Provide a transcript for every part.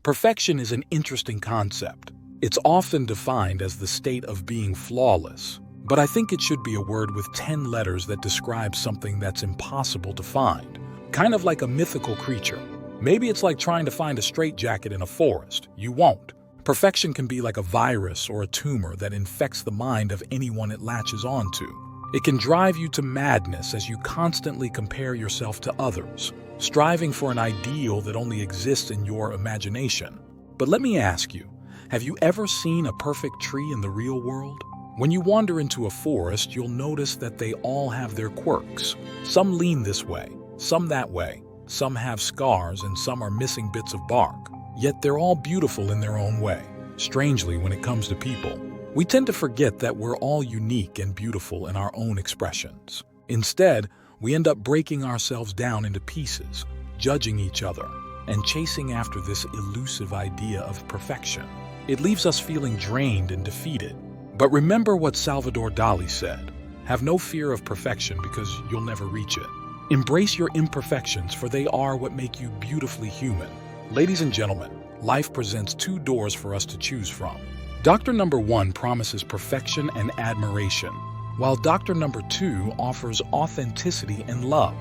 Perfection is an interesting concept. It's often defined as the state of being flawless, but I think it should be a word with 10 letters that describes something that's impossible to find. Kind of like a mythical creature. Maybe it's like trying to find a straitjacket in a forest. You won't. Perfection can be like a virus or a tumor that infects the mind of anyone it latches onto. It can drive you to madness as you constantly compare yourself to others, striving for an ideal that only exists in your imagination. But let me ask you, have you ever seen a perfect tree in the real world? When you wander into a forest, you'll notice that they all have their quirks. Some lean this way, some that way, some have scars, and some are missing bits of bark. Yet they're all beautiful in their own way. Strangely, when it comes to people, we tend to forget that we're all unique and beautiful in our own expressions. Instead, we end up breaking ourselves down into pieces, judging each other, and chasing after this elusive idea of perfection. It leaves us feeling drained and defeated. But remember what Salvador Dali said, "Have no fear of perfection because you'll never reach it. Embrace your imperfections, for they are what make you beautifully human." Ladies and gentlemen, life presents two doors for us to choose from. Doctor number 1 promises perfection and admiration, while Doctor number 2 offers authenticity and love.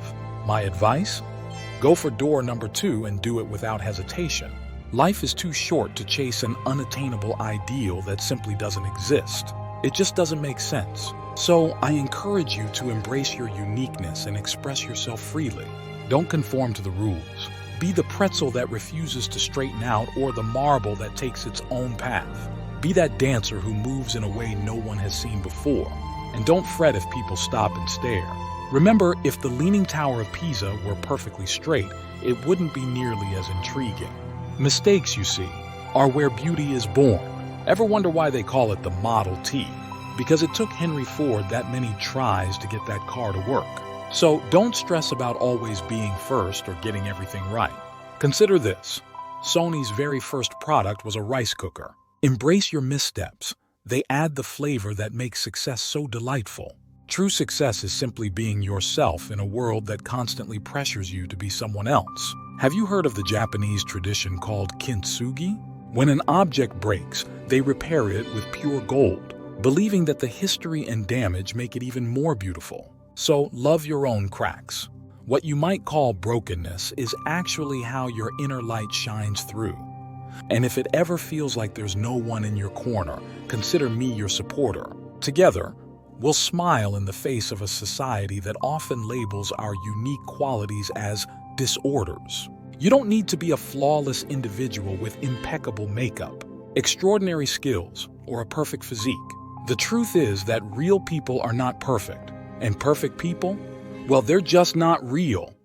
My advice? Go for door number 2 and do it without hesitation. Life is too short to chase an unattainable ideal that simply doesn't exist. It just doesn't make sense. So I encourage you to embrace your uniqueness and express yourself freely. Don't conform to the rules. Be the pretzel that refuses to straighten out or the marble that takes its own path. Be that dancer who moves in a way no one has seen before. And don't fret if people stop and stare. Remember, if the Leaning Tower of Pisa were perfectly straight, it wouldn't be nearly as intriguing. Mistakes, you see, are where beauty is born. Ever wonder why they call it the Model T? Because it took Henry Ford that many tries to get that car to work. So don't stress about always being first or getting everything right. Consider this. Sony's very first product was a rice cooker. Embrace your missteps. They add the flavor that makes success so delightful. True success is simply being yourself in a world that constantly pressures you to be someone else. Have you heard of the Japanese tradition called Kintsugi? When an object breaks, they repair it with pure gold, believing that the history and damage make it even more beautiful. So love your own cracks. What you might call brokenness is actually how your inner light shines through. And if it ever feels like there's no one in your corner, consider me your supporter. Together, we'll smile in the face of a society that often labels our unique qualities as disorders. You don't need to be a flawless individual with impeccable makeup, extraordinary skills, or a perfect physique. The truth is that real people are not perfect, and perfect people, well, they're just not real.